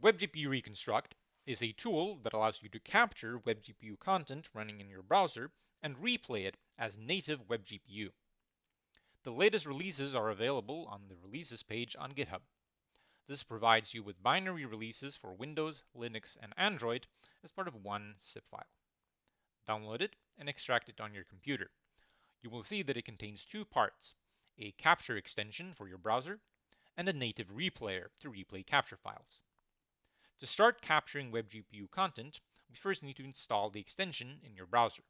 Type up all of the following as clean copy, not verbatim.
WebGPUReconstruct is a tool that allows you to capture WebGPU content running in your browser and replay it as native WebGPU. The latest releases are available on the releases page on GitHub. This provides you with binary releases for Windows, Linux, and Android as part of one zip file. Download it and extract it on your computer. You will see that it contains two parts, a capture extension for your browser and a native replayer to replay capture files. To start capturing WebGPU content, we first need to install the extension in your browser.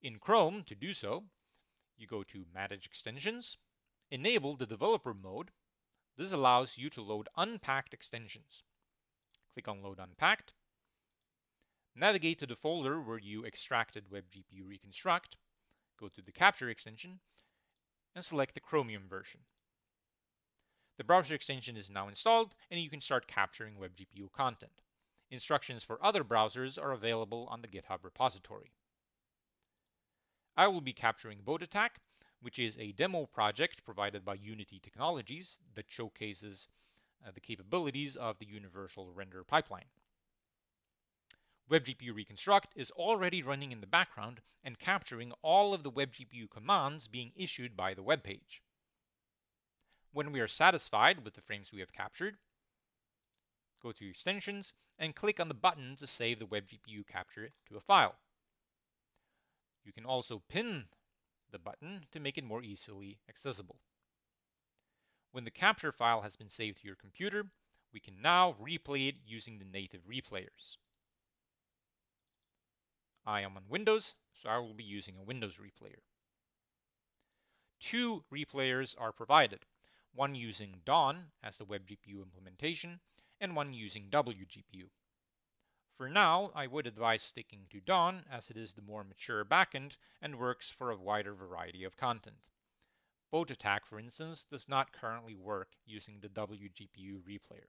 In Chrome, to do so, you go to Manage Extensions, enable the developer mode. This allows you to load unpacked extensions. Click on Load Unpacked. Navigate to the folder where you extracted WebGPUReconstruct. Go to the Capture extension and select the Chromium version. The browser extension is now installed and you can start capturing WebGPU content. Instructions for other browsers are available on the GitHub repository. I will be capturing BoatAttack, which is a demo project provided by Unity Technologies that showcases the capabilities of the universal render pipeline. WebGPUReconstruct is already running in the background and capturing all of the WebGPU commands being issued by the web page. When we are satisfied with the frames we have captured, go to Extensions and click on the button to save the WebGPU capture to a file. You can also pin the button to make it more easily accessible. When the capture file has been saved to your computer, we can now replay it using the native replayers. I am on Windows, so I will be using a Windows replayer. Two replayers are provided, one using Dawn as the WebGPU implementation, and one using WGPU. For now, I would advise sticking to Dawn as it is the more mature backend and works for a wider variety of content. BoatAttack, for instance, does not currently work using the WGPU replayer.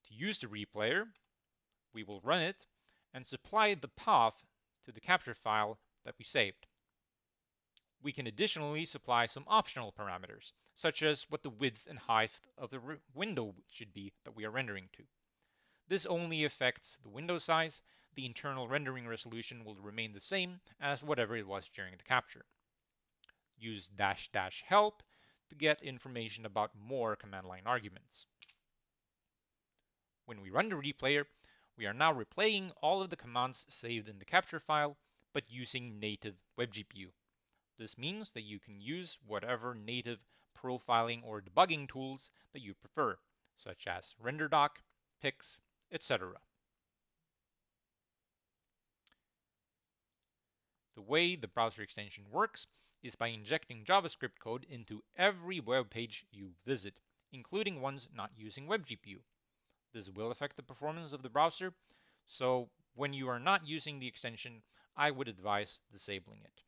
To use the replayer, we will run it and supply the path to the capture file that we saved. We can additionally supply some optional parameters, such as what the width and height of the window should be that we are rendering to. This only affects the window size. The internal rendering resolution will remain the same as whatever it was during the capture. Use --help to get information about more command line arguments. When we run the replayer, we are now replaying all of the commands saved in the capture file, but using native WebGPU. This means that you can use whatever native profiling or debugging tools that you prefer, such as RenderDoc, Pix, etc. The way the browser extension works is by injecting JavaScript code into every web page you visit, including ones not using WebGPU. This will affect the performance of the browser, so when you are not using the extension, I would advise disabling it.